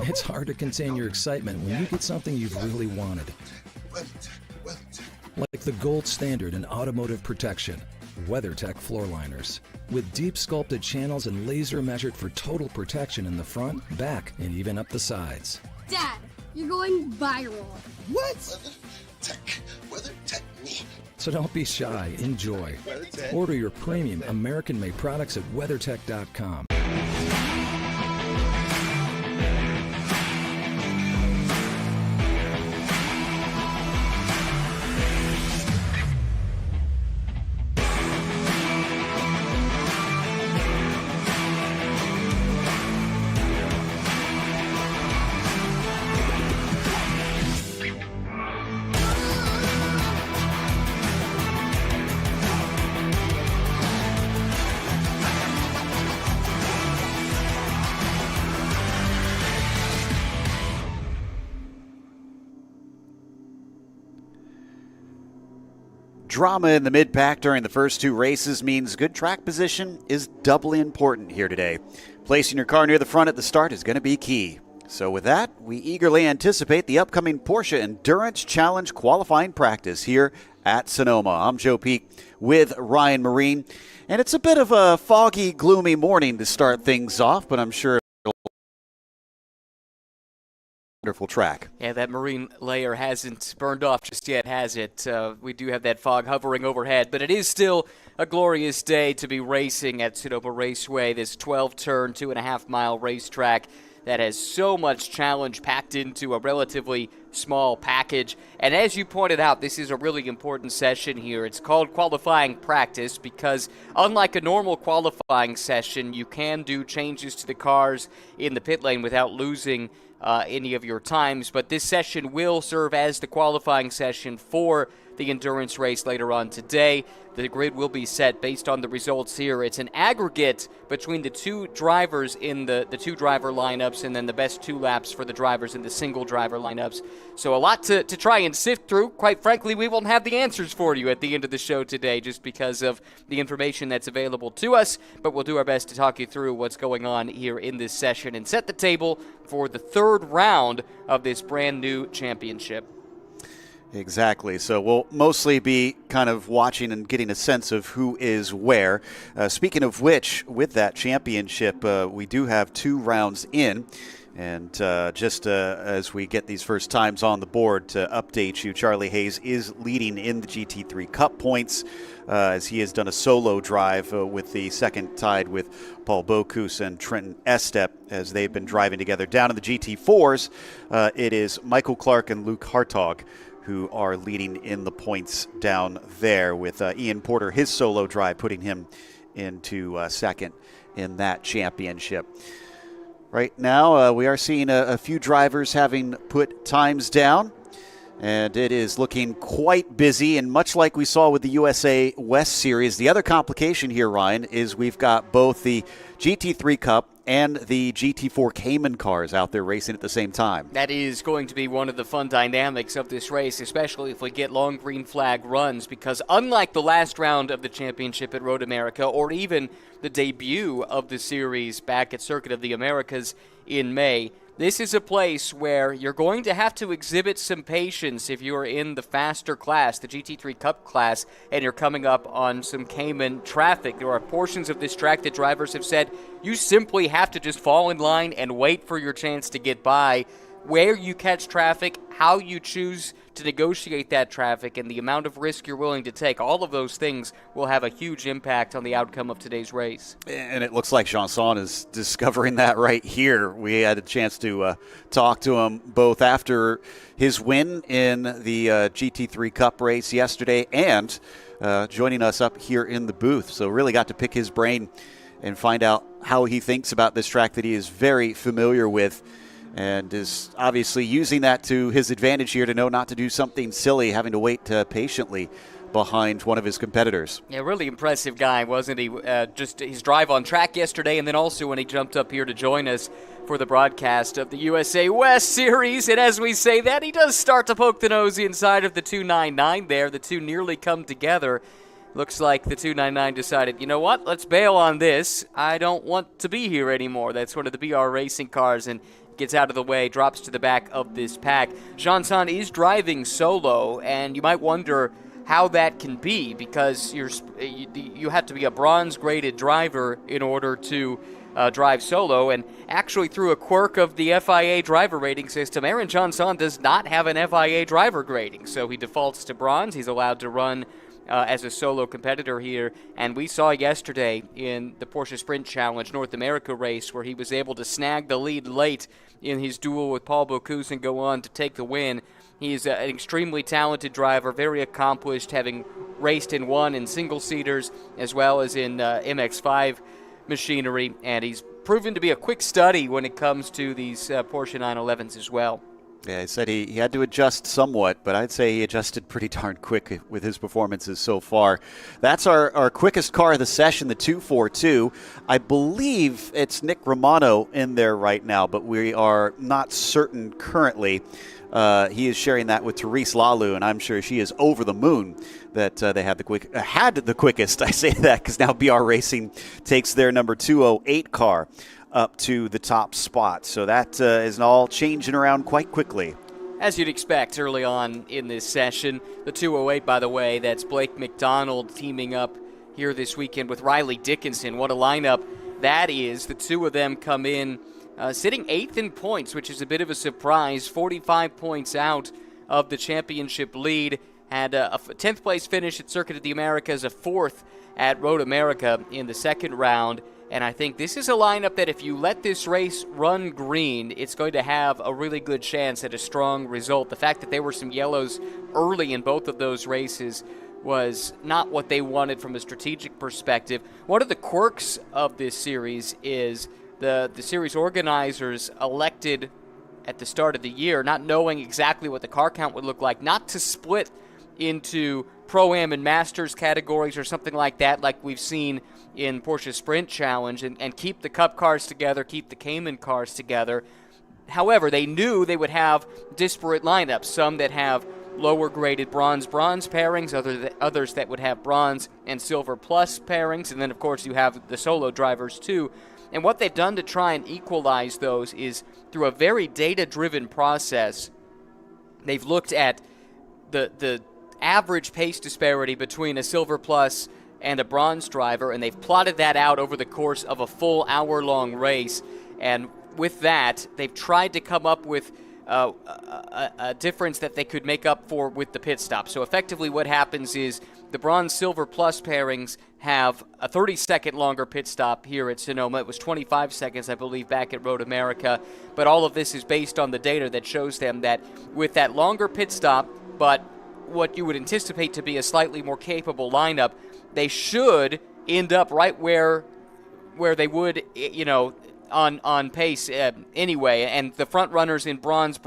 It's hard to contain your excitement when you get something you've really wanted. Like the gold standard in automotive protection, WeatherTech floor liners. With deep sculpted channels and laser measured for total protection in the front, back, and even up the sides. Dad, you're going viral. What? WeatherTech me. So don't be shy, enjoy. WeatherTech. Order your premium American-made products at WeatherTech.com. Drama in the mid-pack during the first two races means good track position is doubly important here today. Placing your car near the front at the start is going to be key. So with that, we eagerly anticipate the upcoming Porsche Endurance Challenge qualifying practice here at Sonoma. I'm Joe Peak with Ryan Marine, and it's a bit of a foggy, gloomy morning to start things off, but I'm sure wonderful track. Yeah, that marine layer hasn't burned off just yet, has it? We do have that fog hovering overhead, but it is still a glorious day to be racing at Sonoma Raceway, this 12-turn, 2.5-mile racetrack that has so much challenge packed into a relatively small package. And as you pointed out, this is a really important session here. It's called qualifying practice because unlike a normal qualifying session, you can do changes to the cars in the pit lane without losing any of your times, but this session will serve as the qualifying session for the endurance race later on today. The grid will be set based on the results here. It's an aggregate between the two drivers in the two driver lineups and then the best two laps for the drivers in the single driver lineups. So a lot to try and sift through. Quite frankly, we won't have the answers for you at the end of the show today just because of the information that's available to us, but we'll do our best to talk you through what's going on here in this session and set the table for the third round of this brand new championship. Exactly. So we'll mostly be kind of watching and getting a sense of who is where. Speaking of which, with that championship, we do have 2 rounds in. And just as we get these first times on the board to update you, Charlie Hayes is leading in the GT3 Cup points as he has done a solo drive with the second tied with Paul Bocuse and Trenton Estep as they've been driving together. Down in the GT4s, it is Michael Clark and Luke Hartog who are leading in the points down there with Ian Porter, his solo drive, putting him into second in that championship. Right now, we are seeing a few drivers having put times down, and it is looking quite busy. And much like we saw with the USA West Series, the other complication here, Ryan, is we've got both the GT3 Cup and the GT4 Cayman cars out there racing at the same time. That is going to be one of the fun dynamics of this race, especially if we get long green flag runs, because unlike the last round of the championship at Road America, or even the debut of the series back at Circuit of the Americas in May, this is a place where you're going to have to exhibit some patience if you're in the faster class, the GT3 Cup class, and you're coming up on some Cayman traffic. There are portions of this track that drivers have said you simply have to just fall in line and wait for your chance to get by. Where you catch traffic, how you choose to negotiate that traffic, and the amount of risk you're willing to take, all of those things will have a huge impact on the outcome of today's race. And it looks like Janson is discovering that right here. We had a chance to talk to him both after his win in the GT3 Cup race yesterday and joining us up here in the booth. So really got to pick his brain and find out how he thinks about this track that he is very familiar with, and is obviously using that to his advantage here to know not to do something silly, having to wait patiently behind one of his competitors. Yeah, really impressive guy, wasn't he? Just his drive on track yesterday, and then also when he jumped up here to join us for the broadcast of the USA West Series. And as we say that, he does start to poke the nose inside of the 299 there. The two nearly come together. Looks like the 299 decided, you know what, let's bail on this. I don't want to be here anymore. That's one of the BR Racing cars, and gets out of the way, drops to the back of this pack. Jean-Son is driving solo, and you might wonder how that can be, because you have to be a bronze-graded driver in order to drive solo, and actually through a quirk of the FIA driver rating system, Aaron Jean-Son does not have an FIA driver grading, so he defaults to bronze. He's allowed to run as a solo competitor here, and we saw yesterday in the Porsche Sprint Challenge North America race where he was able to snag the lead late in his duel with Paul Bocuse and go on to take the win. He's an extremely talented driver, very accomplished, having raced and won in single-seaters as well as in MX-5 machinery, and he's proven to be a quick study when it comes to these Porsche 911s as well. Yeah, he said he had to adjust somewhat, but I'd say he adjusted pretty darn quick with his performances so far. That's our quickest car of the session, the 242. I believe it's Nick Romano in there right now, but we are not certain currently. He is sharing that with Therese Lalu, and I'm sure she is over the moon that they had the quickest. I say that because now BR Racing takes their number 208 car up to the top spot. So that is all changing around quite quickly. As you'd expect early on in this session. The 208, by the way, that's Blake McDonald teaming up here this weekend with Riley Dickinson. What a lineup that is. The two of them come in sitting 8th in points, which is a bit of a surprise. 45 points out of the championship lead. Had a 10th place finish at Circuit of the Americas, a 4th at Road America in the second round. And I think this is a lineup that if you let this race run green, it's going to have a really good chance at a strong result. The fact that there were some yellows early in both of those races was not what they wanted from a strategic perspective. One of the quirks of this series is the series organizers elected at the start of the year, not knowing exactly what the car count would look like, not to split into Pro-Am and Masters categories or something like that, like we've seen in Porsche Sprint Challenge, and keep the Cup cars together, keep the Cayman cars together. However, they knew they would have disparate lineups, some that have lower graded bronze-bronze pairings, others that would have bronze and silver plus pairings, and then of course you have the solo drivers too. And what they've done to try and equalize those is through a very data-driven process. They've looked at the average pace disparity between a silver plus and a bronze driver, and they've plotted that out over the course of a full hour-long race. And with that, they've tried to come up with a difference that they could make up for with the pit stop. So effectively what happens is the bronze-silver plus pairings have a 30-second longer pit stop here at Sonoma. It was 25 seconds, I believe, back at Road America. But all of this is based on the data that shows them that with that longer pit stop, but what you would anticipate to be a slightly more capable lineup, they should end up right where they would, on pace anyway. And the front runners in bronze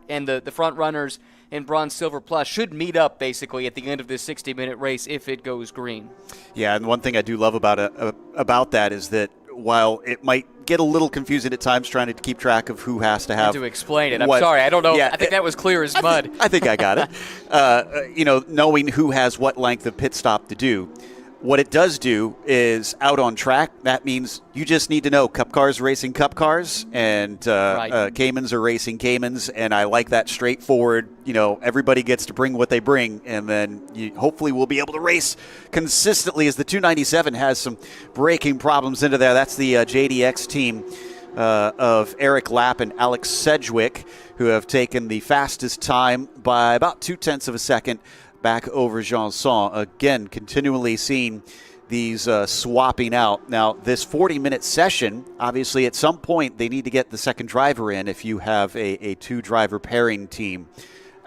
and the front runners in bronze silver plus should meet up basically at the end of this 60-minute race if it goes green. Yeah, and one thing I do love about that is that while it might get a little confusing at times trying to keep track of who has to have to explain it. I'm sorry, I don't know. Yeah, I think that was clear as mud. I think I got it. Knowing who has what length of pit stop to do. What it does do is out on track, that means you just need to know Cup cars racing Cup cars and Caymans are racing Caymans, and I like that straightforward, everybody gets to bring what they bring, and then you hopefully we'll be able to race consistently as the 297 has some braking problems into there. That's the JDX team of Eric Lapp and Alex Sedgwick, who have taken the fastest time by about 0.2 of a second back over Jean-Son. Again, continually seeing these swapping out. Now, this 40-minute session, obviously at some point they need to get the second driver in if you have a two-driver pairing team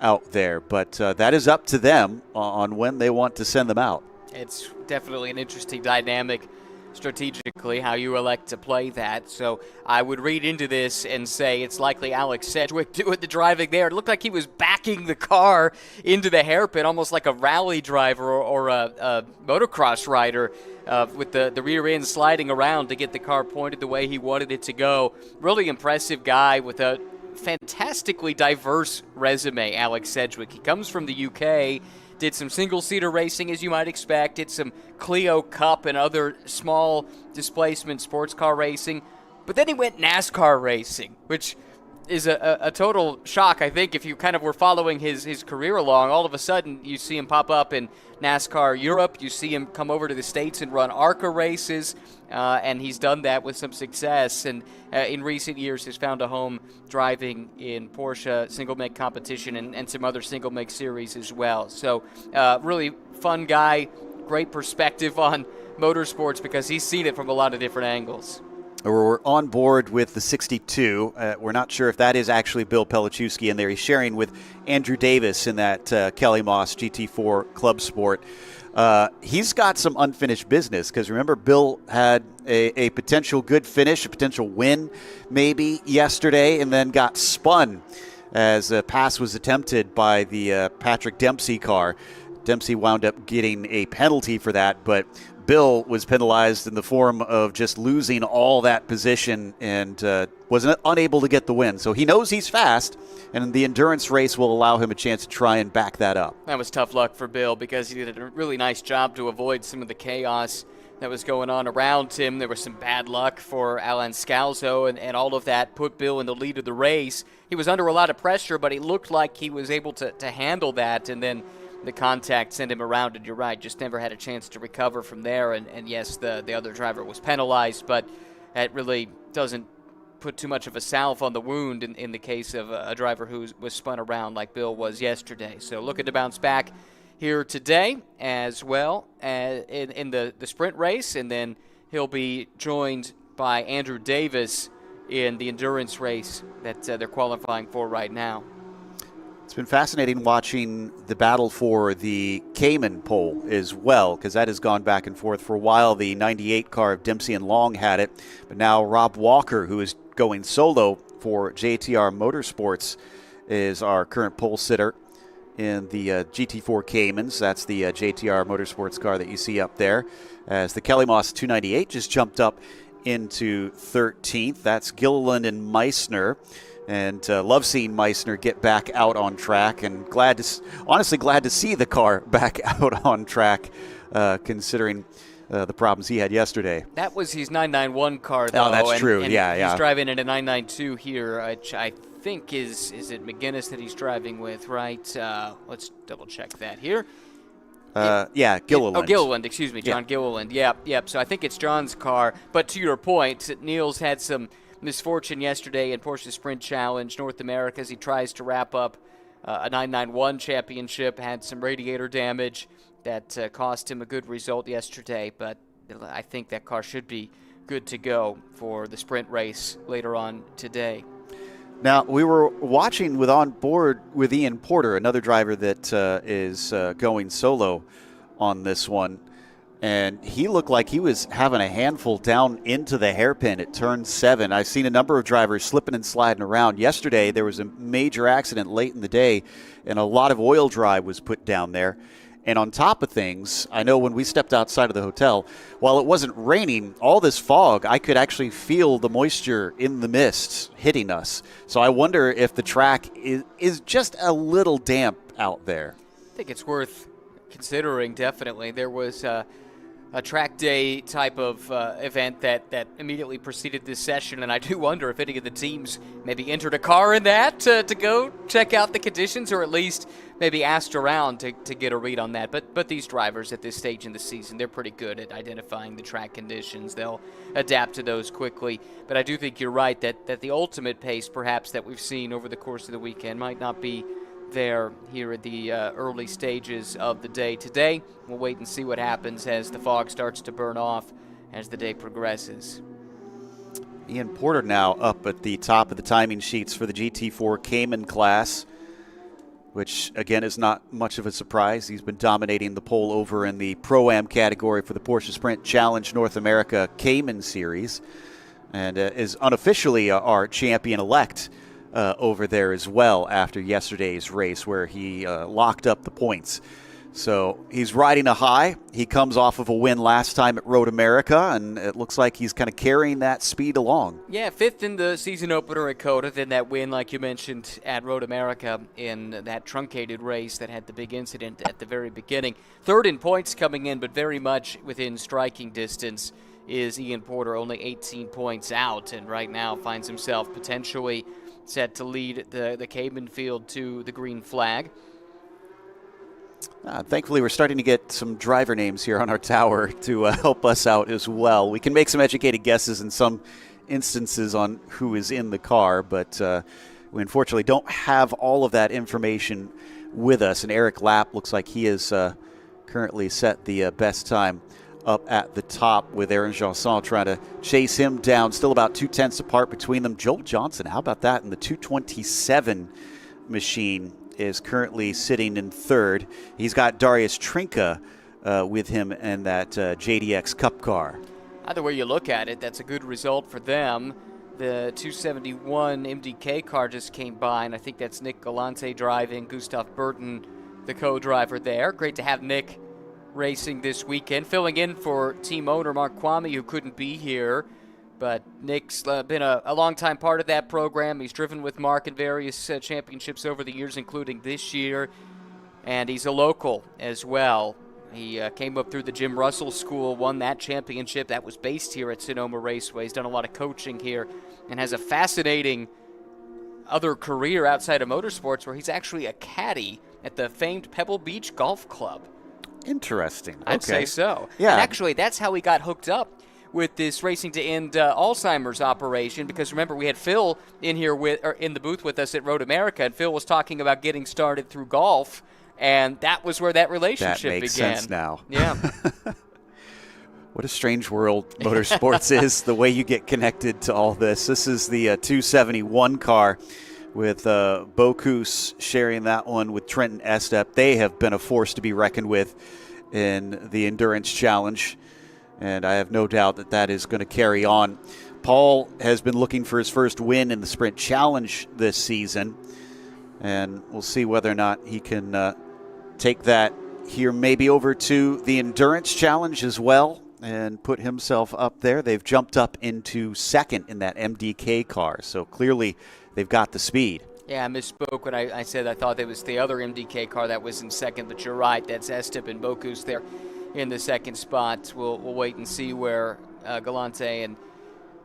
out there. But that is up to them on when they want to send them out. It's definitely an interesting dynamic strategically how you elect to play that. So I would read into this and say it's likely Alex Sedgwick doing the driving there. It looked like he was backing the car into the hairpin, almost like a rally driver or a motocross rider with the rear end sliding around to get the car pointed the way he wanted it to go. Really impressive guy with a fantastically diverse resume, Alex Sedgwick. He comes from the UK, did some single-seater racing, as you might expect, did some Clio Cup and other small displacement sports car racing, but then he went NASCAR racing, which is a total shock. I think if you kind of were following his career along, all of a sudden you see him pop up in NASCAR Europe. You see him come over to the States and run ARCA races, and he's done that with some success. And in recent years has found a home driving in Porsche single-make competition and some other single-make series as well. So really fun guy, great perspective on motorsports because he's seen it from a lot of different angles. We're on board with the 62. We're not sure if that is actually Bill Pelichewski in there. He's sharing with Andrew Davis in that Kelly Moss GT4 Club Sport. He's got some unfinished business because remember, Bill had a potential good finish, a potential win maybe yesterday, and then got spun as a pass was attempted by the Patrick Dempsey car. Dempsey wound up getting a penalty for that, but Bill was penalized in the form of just losing all that position and was unable to get the win. So he knows he's fast, and the endurance race will allow him a chance to try and back that up. That was tough luck for Bill because he did a really nice job to avoid some of the chaos that was going on around him. There was some bad luck for Alan Scalzo, and all of that put Bill in the lead of the race. He was under a lot of pressure, but he looked like he was able to handle that, and then the contact sent him around, and you're right, just never had a chance to recover from there. And yes, the other driver was penalized, but that really doesn't put too much of a salve on the wound in the case of a driver who was spun around like Bill was yesterday. So looking to bounce back here today as well in the sprint race, and then he'll be joined by Andrew Davis in the endurance race that they're qualifying for right now. It's been fascinating watching the battle for the Cayman pole as well, because that has gone back and forth for a while. The 98 car of Dempsey and Long had it, but now Rob Walker, who is going solo for JTR Motorsports, is our current pole sitter in the GT4 Caymans. That's the JTR Motorsports car that you see up there, as the Kelly Moss 298 just jumped up into 13th. That's Gilliland and Meissner. And love seeing Meissner get back out on track, and honestly glad to see the car back out on track, considering the problems he had yesterday. That was his 991 car, though. Oh, that's true. And yeah. He's driving in a 992 here, which I think is it McGinnis that he's driving with, right? Let's double check that here. Gilliland. Oh, Gilliland, excuse me, John Gilliland. Yep. So I think it's John's car. But to your point, Niels had some misfortune yesterday in Porsche Sprint Challenge North America as he tries to wrap up a 991 championship, had some radiator damage that cost him a good result yesterday, but I think that car should be good to go for the sprint race later on today. Now, we were watching on board with Ian Porter, another driver that is going solo on this one. And he looked like he was having a handful down into the hairpin at turn 7. I've seen a number of drivers slipping and sliding around. Yesterday, there was a major accident late in the day, and a lot of oil dry was put down there. And on top of things, I know when we stepped outside of the hotel, while it wasn't raining, all this fog, I could actually feel the moisture in the mist hitting us. So I wonder if the track is just a little damp out there. I think it's worth considering, definitely. There was a track day type of event that immediately preceded this session, and I do wonder if any of the teams maybe entered a car in that to go check out the conditions, or at least maybe asked around to get a read on that. But these drivers at this stage in the season, they're pretty good at identifying the track conditions. They'll adapt to those quickly. But I do think you're right that the ultimate pace perhaps that we've seen over the course of the weekend might not be there here at the early stages of the day today. We'll wait and see what happens as the fog starts to burn off as the day progresses. Ian Porter now up at the top of the timing sheets for the GT4 Cayman class, which again is not much of a surprise. He's been dominating the pole over in the Pro-Am category for the Porsche Sprint Challenge North America Cayman Series, and is unofficially our champion-elect over there as well after yesterday's race where he locked up the points. So he's riding a high. He comes off of a win last time at Road America, and it looks like he's kind of carrying that speed along. Yeah, 5th in the season opener at COTA, then that win, like you mentioned, at Road America in that truncated race that had the big incident at the very beginning. 3rd in points coming in, but very much within striking distance is Ian Porter, only 18 points out, and right now finds himself potentially set to lead the Cayman field to the green flag. Thankfully, we're starting to get some driver names here on our tower to help us out as well. We can make some educated guesses in some instances on who is in the car, but we unfortunately don't have all of that information with us. And Eric Lapp looks like he is currently set the best time up at the top, with Aaron Janson trying to chase him down. Still about 2/10 apart between them. Joel Johnson, how about that? In the 2:27 machine is currently sitting in third. He's got Darius Trinka with him in that JDX Cup car. Either way you look at it, that's a good result for them. The 271 MDK car just came by, and I think that's Nick Galante driving, Gustav Burton the co-driver there. Great to have Nick racing this weekend, filling in for team owner Mark Kwame, who couldn't be here. But Nick's been a long-time part of that program. He's driven with Mark in various championships over the years, including this year. And he's a local as well. He came up through the Jim Russell School, won that championship. That was based here at Sonoma Raceway. He's done a lot of coaching here and has a fascinating other career outside of motorsports, where he's actually a caddy at the famed Pebble Beach Golf Club. Interesting. I'd say so. Yeah. And actually, that's how he got hooked up with this Racing to End Alzheimer's operation, because remember, we had Phil in here in the booth with us at Road America, and Phil was talking about getting started through golf, and that was where that relationship began. That makes sense now. Yeah. What a strange world motorsports is, the way you get connected to all this. This is the 271 car with Bocuse sharing that one with Trenton Estep. They have been a force to be reckoned with in the Endurance Challenge, and I have no doubt that that is going to carry on. Paul has been looking for his first win in the Sprint Challenge this season, and we'll see whether or not he can take that here maybe over to the Endurance Challenge as well and put himself up there. They've jumped up into second in that MDK car, so clearly they've got the speed. Yeah, I misspoke when I said I thought it was the other MDK car that was in second, but you're right. That's Estep and Bocuse there in the second spot. We'll wait and see where Galante and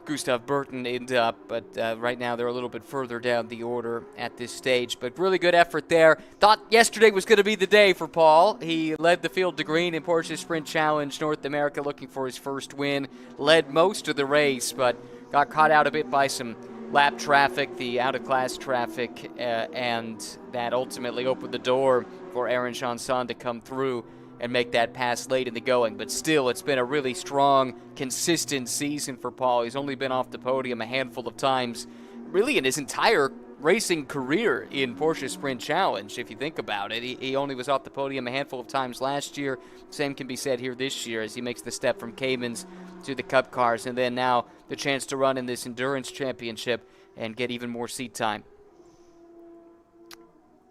Gustav Burton end up, but right now they're a little bit further down the order at this stage. But really good effort there. Thought yesterday was going to be the day for Paul. He led the field to green in Porsche Sprint Challenge North America, looking for his first win. Led most of the race, but got caught out a bit by some lap traffic, the out-of-class traffic, and that ultimately opened the door for Aaron Janson to come through and make that pass late in the going. But still, it's been a really strong, consistent season for Paul. He's only been off the podium a handful of times, really in his entire racing career in Porsche Sprint Challenge, if you think about it. He only was off the podium a handful of times last year. Same can be said here this year as he makes the step from Caymans to the Cup cars, and then now the chance to run in this Endurance Championship and get even more seat time.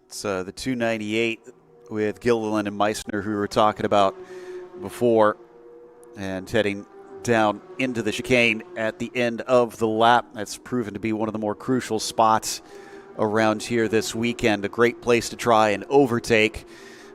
It's the 298 with Gilliland and Meissner, who we were talking about before, and heading down into the chicane at the end of the lap. That's proven to be one of the more crucial spots around here this weekend. A great place to try and overtake,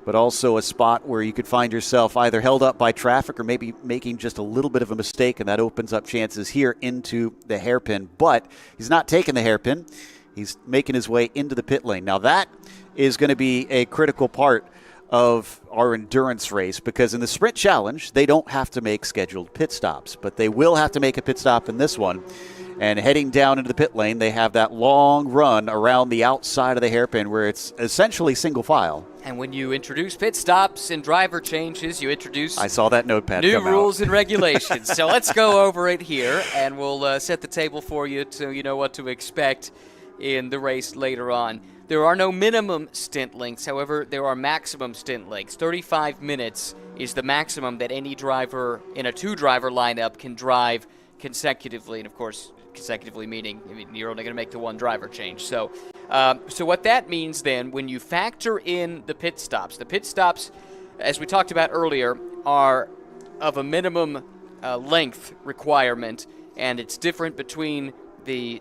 but also a spot where you could find yourself either held up by traffic or maybe making just a little bit of a mistake, and that opens up chances here into the hairpin. But he's not taking the hairpin. He's making his way into the pit lane. Now that is going to be a critical part of our endurance race, because in the Sprint Challenge, they don't have to make scheduled pit stops, but they will have to make a pit stop in this one. And heading down into the pit lane, they have that long run around the outside of the hairpin where it's essentially single file. And when you introduce pit stops and driver changes, you introduce I saw that notepad new come rules out. and regulations. So let's go over it here, and we'll set the table for you so you know what to expect in the race later on. There are no minimum stint lengths. However, there are maximum stint lengths. 35 minutes is the maximum that any driver in a two-driver lineup can drive consecutively. And, of course, consecutively meaning you're only going to make the one driver change. So what that means then, when you factor in the pit stops, as we talked about earlier, are of a minimum length requirement, and it's different between the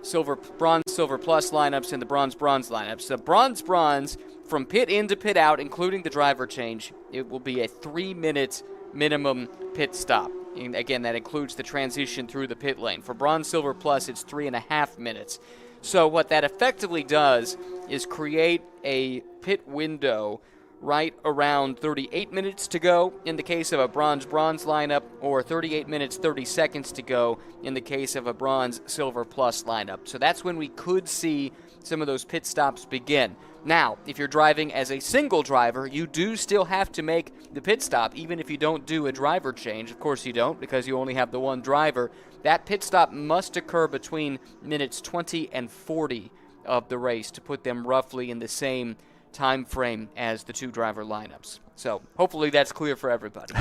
bronze, silver plus lineups and the bronze lineups. The bronze from pit in to pit out, including the driver change, it will be a 3-minute minimum pit stop. And again, that includes the transition through the pit lane. For bronze, silver plus, it's 3.5 minutes. So what that effectively does is create a pit window right around 38 minutes to go in the case of a bronze-bronze lineup, or 38 minutes 30 seconds to go in the case of a bronze-silver plus lineup. So that's when we could see some of those pit stops begin. Now, if you're driving as a single driver, you do still have to make the pit stop, even if you don't do a driver change. Of course you don't, because you only have the one driver. That pit stop must occur between minutes 20 and 40 of the race to put them roughly in the same time frame as the two driver lineups. So hopefully that's clear for everybody.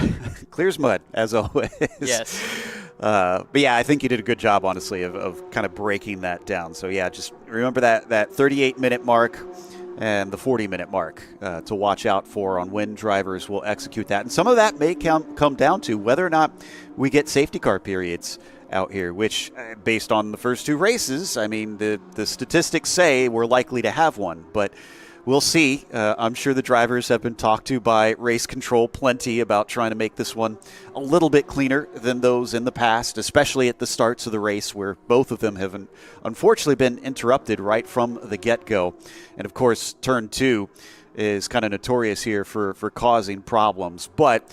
Clear as mud, as always. Yes. But yeah, I think you did a good job, honestly, of kind of breaking that down. So yeah, just remember that 38-minute mark and the 40-minute mark to watch out for on when drivers will execute that. And some of that may come down to whether or not we get safety car periods out here, which, based on the first two races, I mean, the statistics say we're likely to have one. But we'll see. I'm sure the drivers have been talked to by race control plenty about trying to make this one a little bit cleaner than those in the past, especially at the starts of the race where both of them have unfortunately been interrupted right from the get-go. And, of course, Turn 2 is kind of notorious here for causing problems. But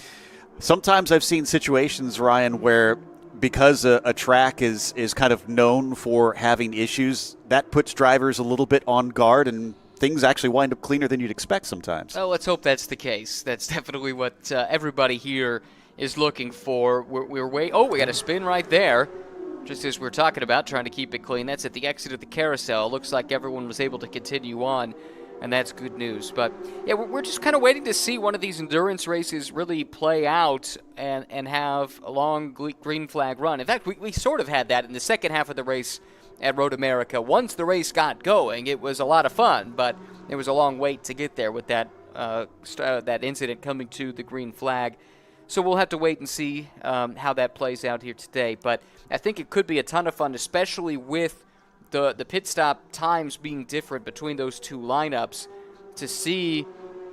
sometimes I've seen situations, Ryan, where because a track is kind of known for having issues, that puts drivers a little bit on guard, and things actually wind up cleaner than you'd expect sometimes. Well, let's hope that's the case. That's definitely what everybody here is looking for. We got a spin right there, just as we're talking about, trying to keep it clean. That's at the exit of the carousel. Looks like everyone was able to continue on, and that's good news. But yeah, we're just kind of waiting to see one of these endurance races really play out and have a long green flag run. In fact, we sort of had that in the second half of the race at Road America. Once the race got going, it was a lot of fun, but there was a long wait to get there with that incident coming to the green flag. So we'll have to wait and see how that plays out here today. But I think it could be a ton of fun, especially with the pit stop times being different between those two lineups, to see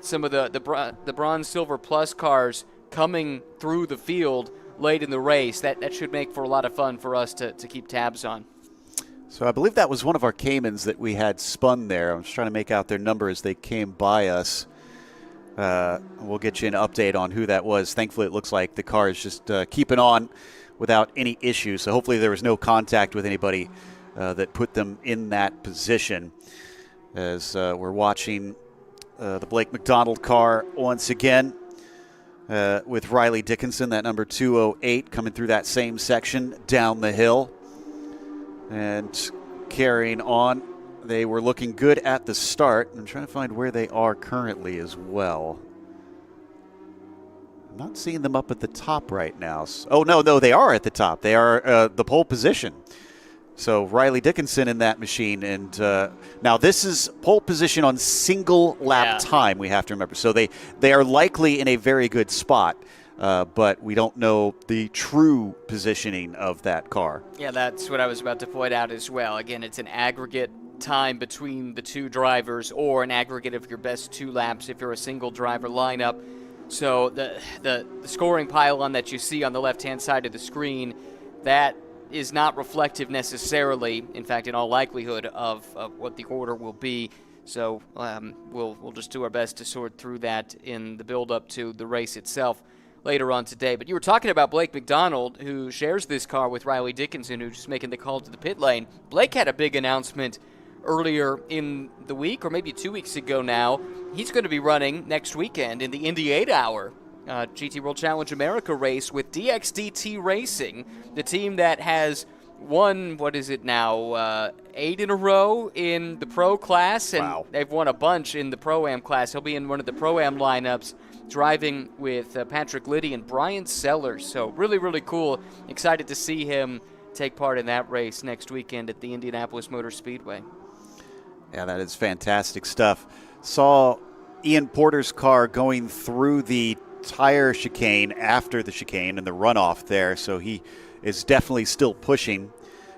some of the bronze silver plus cars coming through the field late in the race. That should make for a lot of fun for us to keep tabs on. So I believe that was one of our Caymans that we had spun there. I was trying to make out their number as they came by us. We'll get you an update on who that was. Thankfully, it looks like the car is just keeping on without any issues. So hopefully there was no contact with anybody that put them in that position. As we're watching the Blake McDonald car once again with Riley Dickinson, that number 208, coming through that same section down the hill. And carrying on, they were looking good at the start. I'm trying to find where they are currently as well. I'm not seeing them up at the top right now. Oh, no, they are at the top. They are the pole position. So Riley Dickinson in that machine. And now this is pole position on single lap time, we have to remember. So they are likely in a very good spot. But we don't know the true positioning of that car. Yeah, that's what I was about to point out as well. Again, it's an aggregate time between the two drivers, or an aggregate of your best two laps if you're a single driver lineup. So the scoring pylon that you see on the left-hand side of the screen, that is not reflective necessarily, in fact, in all likelihood, of what the order will be. So we'll just do our best to sort through that in the build-up to the race itself later on today. But you were talking about Blake McDonald, who shares this car with Riley Dickinson, who's just making the call to the pit lane. Blake had a big announcement earlier in the week, or maybe 2 weeks ago now. He's going to be running next weekend in the Indy 8-hour GT World Challenge America race with DXDT Racing, the team that has won, 8 in a row in the Pro class, and they've won a bunch in the Pro-Am class. He'll be in one of the Pro-Am lineups, driving with Patrick Liddy and Brian Sellers. So really, really cool. Excited to see him take part in that race next weekend at the Indianapolis Motor Speedway. Yeah, that is fantastic stuff. Saw Ian Porter's car going through the tire chicane after the chicane and the runoff there, so he is definitely still pushing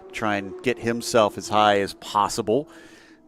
to try and get himself as high as possible.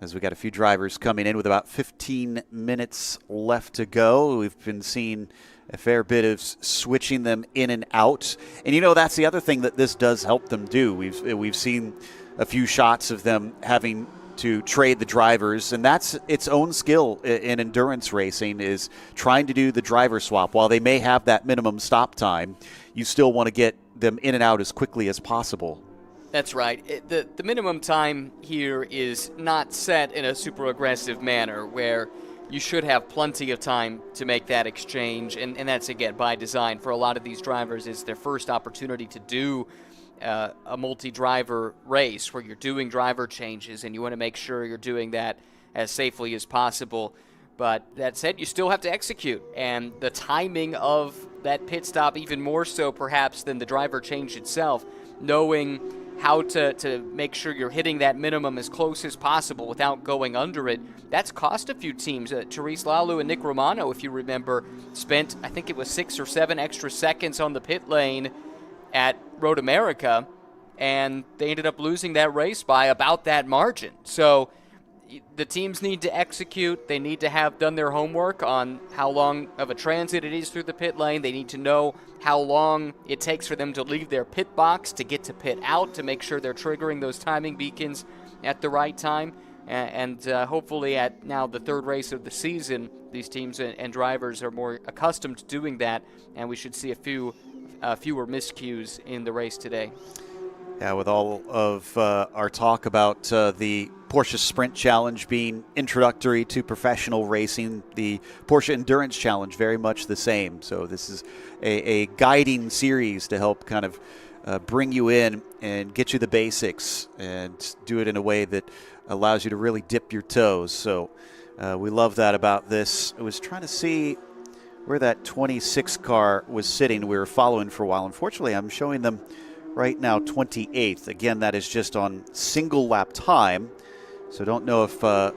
As we got a few drivers coming in with about 15 minutes left to go. We've been seeing a fair bit of switching them in and out. And, that's the other thing that this does help them do. We've seen a few shots of them having to trade the drivers, and that's its own skill in endurance racing, is trying to do the driver swap. While they may have that minimum stop time, you still want to get them in and out as quickly as possible. That's right. The minimum time here is not set in a super aggressive manner where you should have plenty of time to make that exchange, and that's, again, by design. For a lot of these drivers, it's their first opportunity to do a multi-driver race where you're doing driver changes, and you want to make sure you're doing that as safely as possible. But that said, you still have to execute, and the timing of that pit stop, even more so perhaps than the driver change itself, knowing how to make sure you're hitting that minimum as close as possible without going under it, that's cost a few teams. Therese Lalu and Nick Romano, if you remember, spent, I think it was 6 or 7 extra seconds on the pit lane at Road America, and they ended up losing that race by about that margin. So the teams need to execute. They need to have done their homework on how long of a transit it is through the pit lane. They need to know how long it takes for them to leave their pit box to get to pit out, to make sure they're triggering those timing beacons at the right time. And hopefully at now the third race of the season, these teams and drivers are more accustomed to doing that, and we should see fewer miscues in the race today. Yeah, with all of our talk about the Porsche Sprint Challenge being introductory to professional racing, the Porsche Endurance Challenge very much the same. So this is a guiding series to help kind of bring you in and get you the basics and do it in a way that allows you to really dip your toes. So we love that about this. I was trying to see where that 26 car was sitting. We were following for a while. Unfortunately, I'm showing them right now 28th. Again, that is just on single lap time. So don't know if the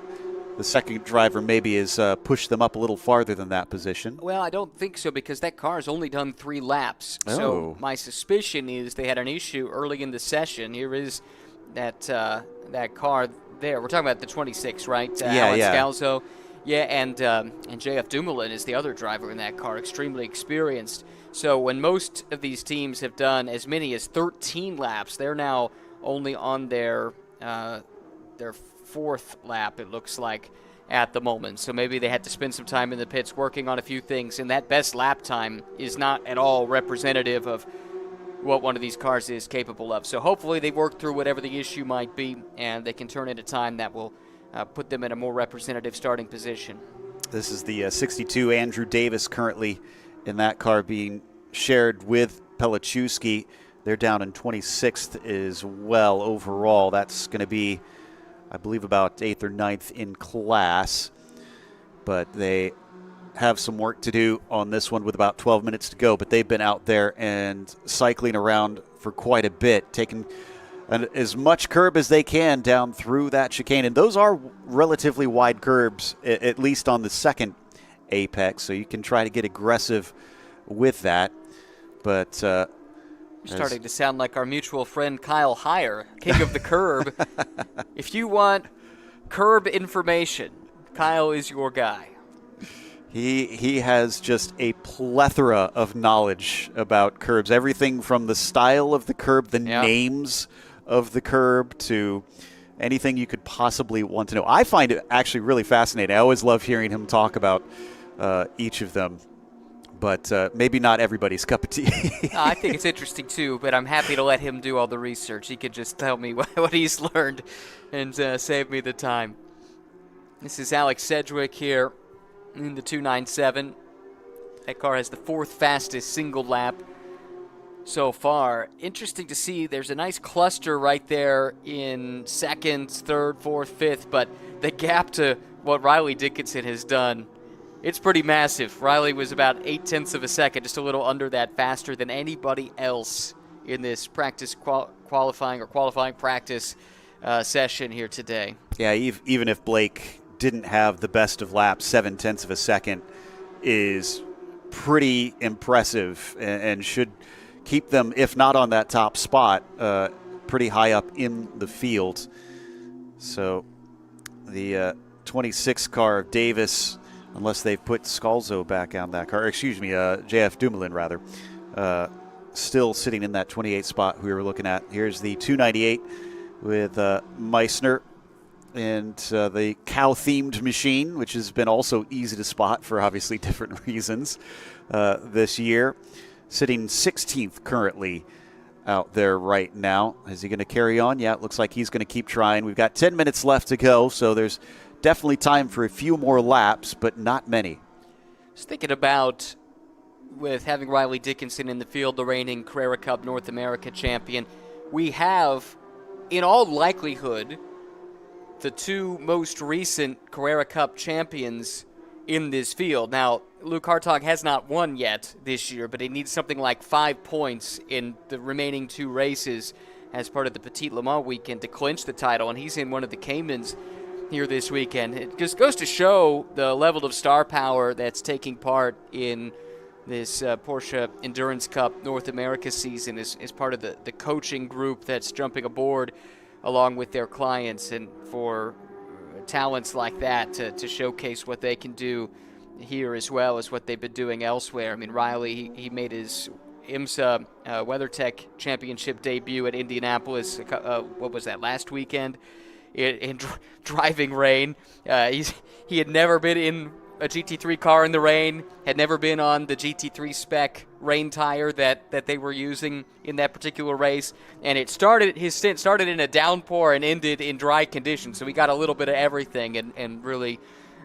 second driver maybe has pushed them up a little farther than that position. Well, I don't think so, because that car has only done 3 laps. Oh. So my suspicion is they had an issue early in the session. Here is that car there. We're talking about the 26, right? Alex Scalzo. Yeah, and JF Dumoulin is the other driver in that car, extremely experienced. So when most of these teams have done as many as 13 laps, they're now only on their 4th lap, it looks like, at the moment. So maybe they had to spend some time in the pits working on a few things, and that best lap time is not at all representative of what one of these cars is capable of. So hopefully they work through whatever the issue might be, and they can turn in a time that will put them in a more representative starting position. This is the 62 Andrew Davis currently in that car, being shared with Pelichewski. They're down in 26th as well overall. That's going to be, I believe, about 8th or 9th in class. But they have some work to do on this one with about 12 minutes to go. But they've been out there and cycling around for quite a bit, taking as much curb as they can down through that chicane. And those are relatively wide curbs, at least on the second apex. So you can try to get aggressive with that. But you're starting to sound like our mutual friend Kyle Heyer, king of the curb. If you want curb information, Kyle is your guy. He has just a plethora of knowledge about curbs. Everything from the style of the curb, the names of the curb, to anything you could possibly want to know. I find it actually really fascinating. I always love hearing him talk about each of them. But maybe not everybody's cup of tea. I think it's interesting, too, but I'm happy to let him do all the research. He could just tell me what he's learned and save me the time. This is Alex Sedgwick here in the 297. That car has the 4th fastest single lap so far. Interesting to see. There's a nice cluster right there in 2nd, 3rd, 4th, 5th, but the gap to what Riley Dickinson has done, it's pretty massive. Riley was about 0.8 of a second, just a little under that, faster than anybody else in this practice qualifying practice session here today. Yeah, even if Blake didn't have the best of laps, 0.7 of a second is pretty impressive and should keep them, if not on that top spot, pretty high up in the field. So the 26 car of Davis, unless they've put Scalzo back on that car, excuse me, JF Dumoulin rather, still sitting in that 28 spot we were looking at. Here's the 298 with Meissner and the cow-themed machine, which has been also easy to spot for obviously different reasons this year. Sitting 16th currently out there right now. Is he going to carry on? Yeah, it looks like he's going to keep trying. We've got 10 minutes left to go, so there's definitely time for a few more laps, but not many. Just thinking about with having Riley Dickinson in the field, the reigning Carrera Cup North America champion, we have, in all likelihood, the two most recent Carrera Cup champions in this field. Now, Luke Hartog has not won yet this year, but he needs something like 5 points in the remaining two races as part of the Petit Le Mans weekend to clinch the title, and he's in one of the Caymans here this weekend. It just goes to show the level of star power that's taking part in this Porsche Endurance Cup North America season as part of the coaching group that's jumping aboard along with their clients, and for talents like that to showcase what they can do here as well as what they've been doing elsewhere. I mean, Riley, he made his IMSA WeatherTech Championship debut at Indianapolis, what was that, last weekend in driving rain. He had never been in a GT3 car in the rain, had never been on the GT3 spec rain tire that they were using in that particular race, and his stint started in a downpour and ended in dry conditions, so he got a little bit of everything and really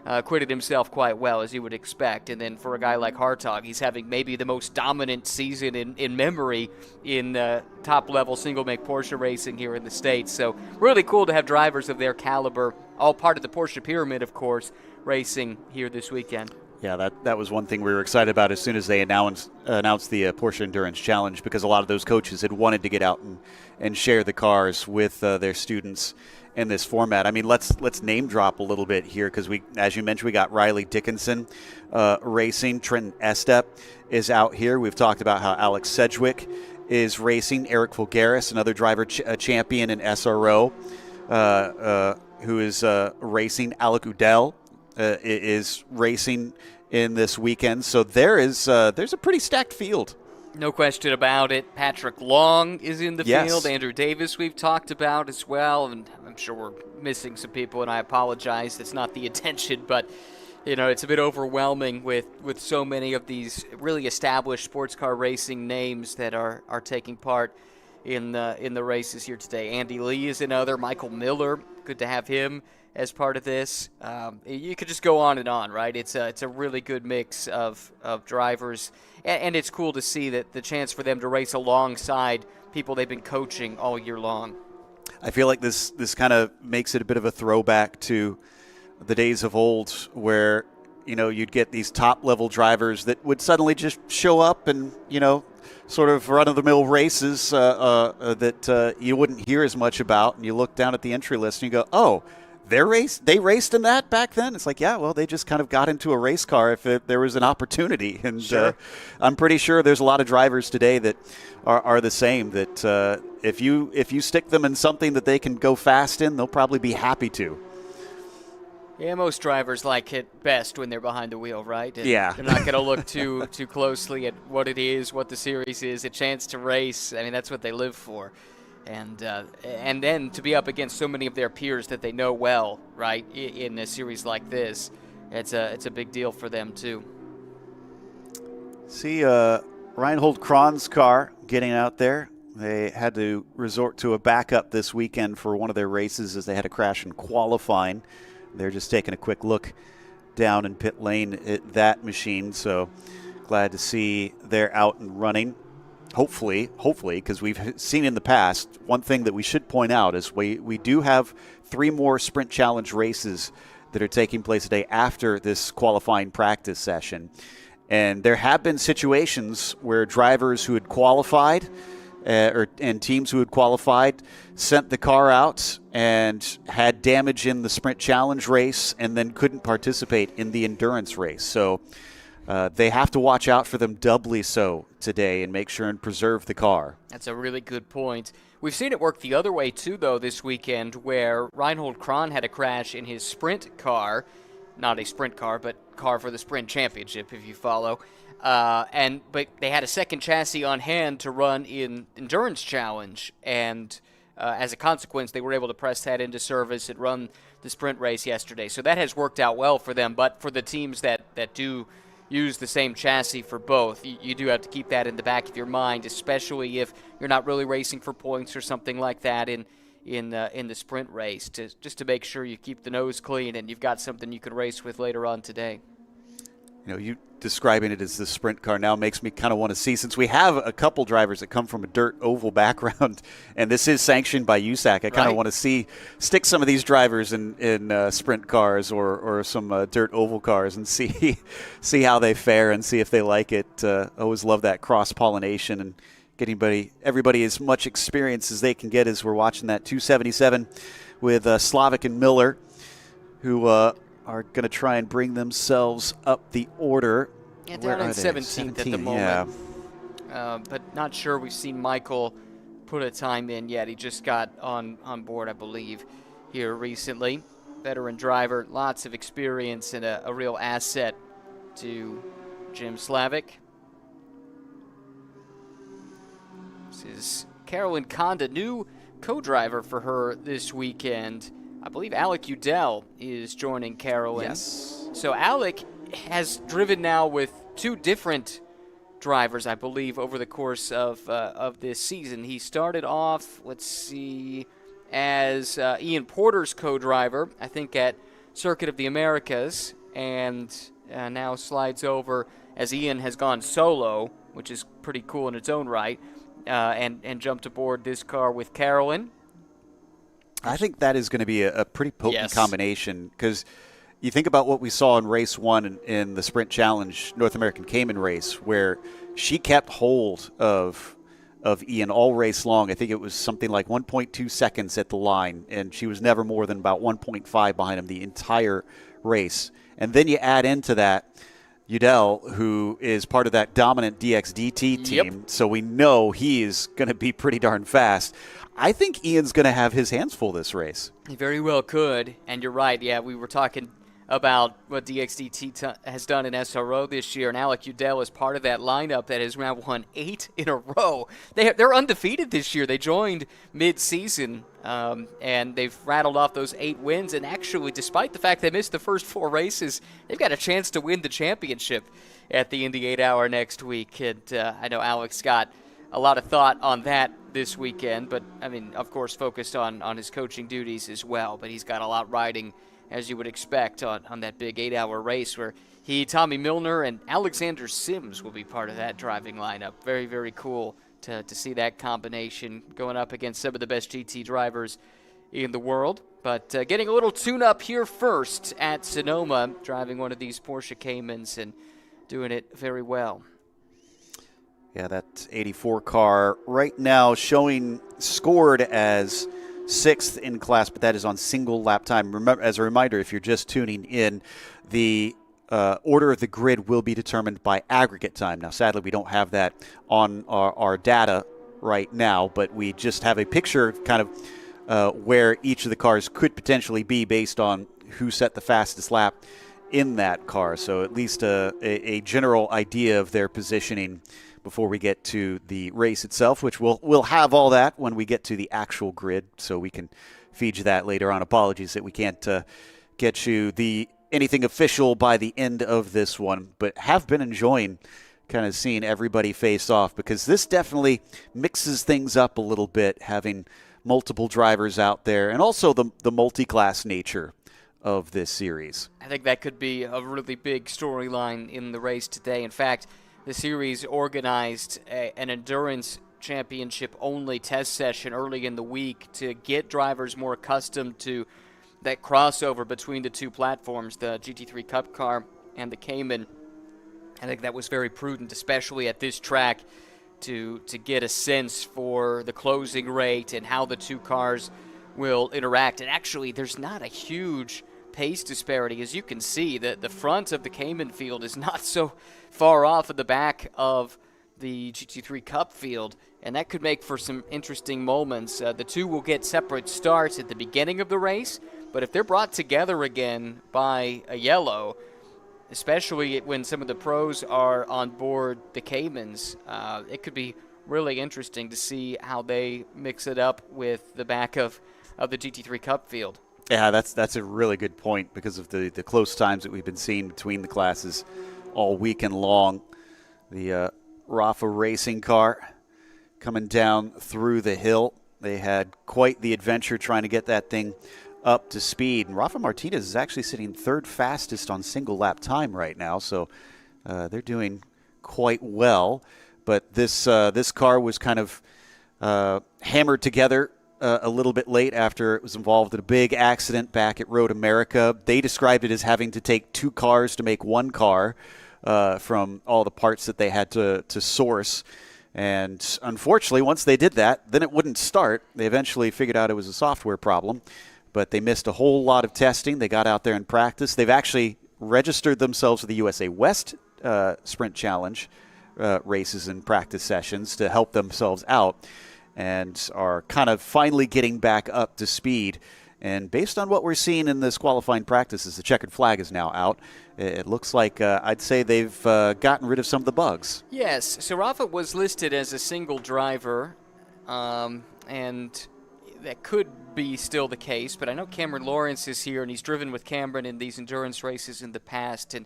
acquitted himself quite well, as you would expect. And then for a guy like Hartog, he's having maybe the most dominant season in memory in top-level single-make Porsche racing here in the States. So really cool to have drivers of their caliber, all part of the Porsche pyramid, of course, racing here this weekend. Yeah, that was one thing we were excited about as soon as they announced the Porsche Endurance Challenge, because a lot of those coaches had wanted to get out and share the cars with their students in this format. I mean, let's name drop a little bit here, because as you mentioned, we got Riley Dickinson racing. Trenton Estep is out here. We've talked about how Alex Sedgwick is racing. Eric Fulgaris, another driver champion in SRO, who is racing. Alec Udell is racing in this weekend. So there's a pretty stacked field. No question about it. Patrick Long is in the field. Andrew Davis we've talked about as well, and I'm sure we're missing some people, and I apologize. That's not the intention, but it's a bit overwhelming with so many of these really established sports car racing names that are taking part in the races here today. Andy Lee is another. Michael Miller, good to have him as part of this. You could just go on and on, right? It's a really good mix of drivers, and it's cool to see that the chance for them to race alongside people they've been coaching all year long. I feel like this kind of makes it a bit of a throwback to the days of old, where you'd get these top level drivers that would suddenly just show up and sort of run-of-the-mill races that you wouldn't hear as much about, and you look down at the entry list and you go, oh, they raced in that back then? It's like, yeah, well, they just kind of got into a race car if there was an opportunity. And sure. I'm pretty sure there's a lot of drivers today that are the same, that if you stick them in something that they can go fast in, they'll probably be happy to. Yeah, most drivers like it best when they're behind the wheel, right? And yeah. They're not going to look too closely at what it is, what the series is, a chance to race. I mean, that's what they live for. And then to be up against so many of their peers that they know well, right, in a series like this, it's a big deal for them too. See Reinhold Kron's car getting out there. They had to resort to a backup this weekend for one of their races as they had a crash in qualifying. They're just taking a quick look down in pit lane at that machine, so glad to see they're out and running. Hopefully, because we've seen in the past, one thing that we should point out is we do have 3 more Sprint Challenge races that are taking place today after this qualifying practice session. And there have been situations where drivers who had qualified and teams who had qualified sent the car out and had damage in the Sprint Challenge race and then couldn't participate in the endurance race. So they have to watch out for them doubly so today and make sure and preserve the car. That's a really good point. We've seen it work the other way, too, though, this weekend, where Reinhold Kron had a crash in his sprint car. Not a sprint car, but car for the sprint championship, if you follow. But they had a second chassis on hand to run in Endurance Challenge, and as a consequence, they were able to press that into service and run the sprint race yesterday. So that has worked out well for them. But for the teams that do use the same chassis for both, you do have to keep that in the back of your mind, especially if you're not really racing for points or something like that in the sprint race, just to make sure you keep the nose clean and you've got something you can race with later on today. You describing it as the sprint car now makes me kind of want to see, since we have a couple drivers that come from a dirt oval background, and this is sanctioned by USAC, I kind of want to stick some of these drivers in sprint cars or some dirt oval cars and see how they fare and see if they like it. I always love that cross-pollination and getting everybody as much experience as they can get as we're watching that 277 with Slavic and Miller, who are going to try and bring themselves up the order. Yeah, down in 17th at the moment. Yeah. But not sure we've seen Michael put a time in yet. He just got on board, I believe, here recently. Veteran driver, lots of experience, and a real asset to Jim Slavic. This is Carolyn Conda, new co-driver for her this weekend. I believe Alec Udell is joining Carolyn. Yes. So Alec has driven now with two different drivers, I believe, over the course of this season. He started off, as Ian Porter's co-driver, I think at Circuit of the Americas, and now slides over as Ian has gone solo, which is pretty cool in its own right, and jumped aboard this car with Carolyn. I think that is going to be a pretty potent combination, because you think about what we saw in race one in the Sprint Challenge North American Cayman race, where she kept hold of Ian all race long. I think it was something like 1.2 seconds at the line, and she was never more than about 1.5 behind him the entire race. And then you add into that Udell, who is part of that dominant DXDT team, so we know he is going to be pretty darn fast. I think Ian's going to have his hands full this race. He very well could, and you're right. Yeah, we were talking about what DXDT has done in SRO this year, and Alec Udell is part of that lineup that has now won 8 in a row. They're undefeated this year. They joined mid-season, and they've rattled off those 8 wins, and actually, despite the fact they missed the first 4 races, they've got a chance to win the championship at the Indy 8 Hour next week, and I know Alex got a lot of thought on that this weekend, but, I mean, of course, focused on his coaching duties as well, but he's got a lot riding, as you would expect, on that big 8-hour race where Tommy Milner, and Alexander Sims will be part of that driving lineup. Very, very cool to see that combination going up against some of the best GT drivers in the world. But getting a little tune-up here first at Sonoma, driving one of these Porsche Caymans and doing it very well. Yeah, that 84 car right now scored as 6th in class, but that is on single lap time. Remember, as a reminder, if you're just tuning in, the order of the grid will be determined by aggregate time. Now, sadly, we don't have that on our data right now, but we just have a picture kind of where each of the cars could potentially be based on who set the fastest lap in that car. So at least a general idea of their positioning before we get to the race itself, which we'll have all that when we get to the actual grid, so we can feed you that later on. Apologies that we can't get you anything official by the end of this one, but have been enjoying kind of seeing everybody face off, because this definitely mixes things up a little bit, having multiple drivers out there, and also the multi-class nature of this series. I think that could be a really big storyline in the race today. In fact, the series organized an endurance championship-only test session early in the week to get drivers more accustomed to that crossover between the two platforms, the GT3 Cup car and the Cayman. I think that was very prudent, especially at this track, to get a sense for the closing rate and how the two cars will interact. And actually, there's not a huge pace disparity. As you can see, the front of the Cayman field is not so far off of the back of the GT3 Cup field, and that could make for some interesting moments. The two will get separate starts at the beginning of the race, but if they're brought together again by a yellow, especially when some of the pros are on board the Caymans, it could be really interesting to see how they mix it up with the back of the GT3 Cup field. Yeah, that's a really good point because of the close times that we've been seeing between the classes all weekend long. The Rafa racing car coming down through the hill. They had quite the adventure trying to get that thing up to speed. And Rafa Martinez is actually sitting third fastest on single lap time right now, so they're doing quite well. But this car was kind of hammered together a little bit late after it was involved in a big accident back at Road America. They described it as having to take 2 cars to make 1 car from all the parts that they had to source. And unfortunately, once they did that, then it wouldn't start. They eventually figured out it was a software problem, but they missed a whole lot of testing. They got out there and practiced. They've actually registered themselves for the USA West Sprint Challenge races and practice sessions to help themselves out, and are kind of finally getting back up to speed. And based on what we're seeing in this qualifying practices, the checkered flag is now out. It looks like I'd say they've gotten rid of some of the bugs. Yes, so Rafa was listed as a single driver, and that could be still the case, but I know Cameron Lawrence is here, and he's driven with Cameron in these endurance races in the past, and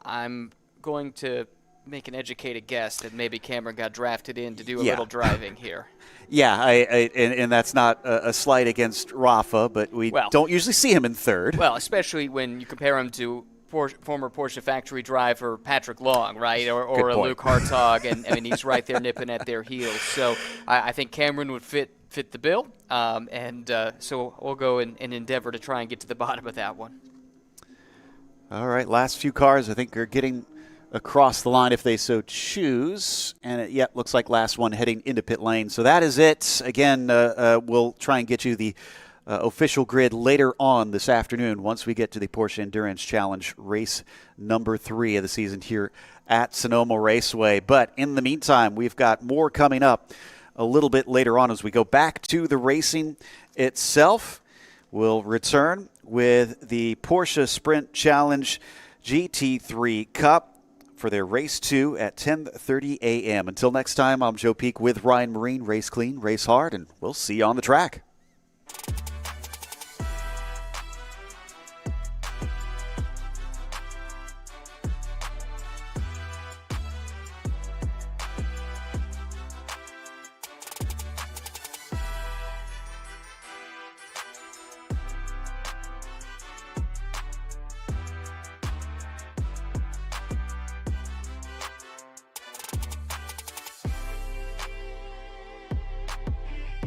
I'm going to make an educated guess that maybe Cameron got drafted in to do a little driving here. Yeah, and that's not a slight against Rafa, but we don't usually see him in third. Well, especially when you compare him to former Porsche factory driver Patrick Long, right, or a Luke Hartog, and I mean he's right there nipping at their heels. So I think Cameron would fit the bill, so we'll go and endeavor to try and get to the bottom of that one. All right, last few cars I think are getting across the line if they so choose, and it looks like last one heading into pit lane. So that is it. Again, we'll try and get you the official grid later on this afternoon once we get to the Porsche Endurance Challenge race number 3 of the season here at Sonoma Raceway. But in the meantime, we've got more coming up a little bit later on as we go back to the racing itself. We'll return with the Porsche Sprint Challenge GT3 Cup for their race 2 at 10:30 a.m. Until next time, I'm Joe Peak with Ryan Marine. Race clean, race hard, and we'll see you on the track.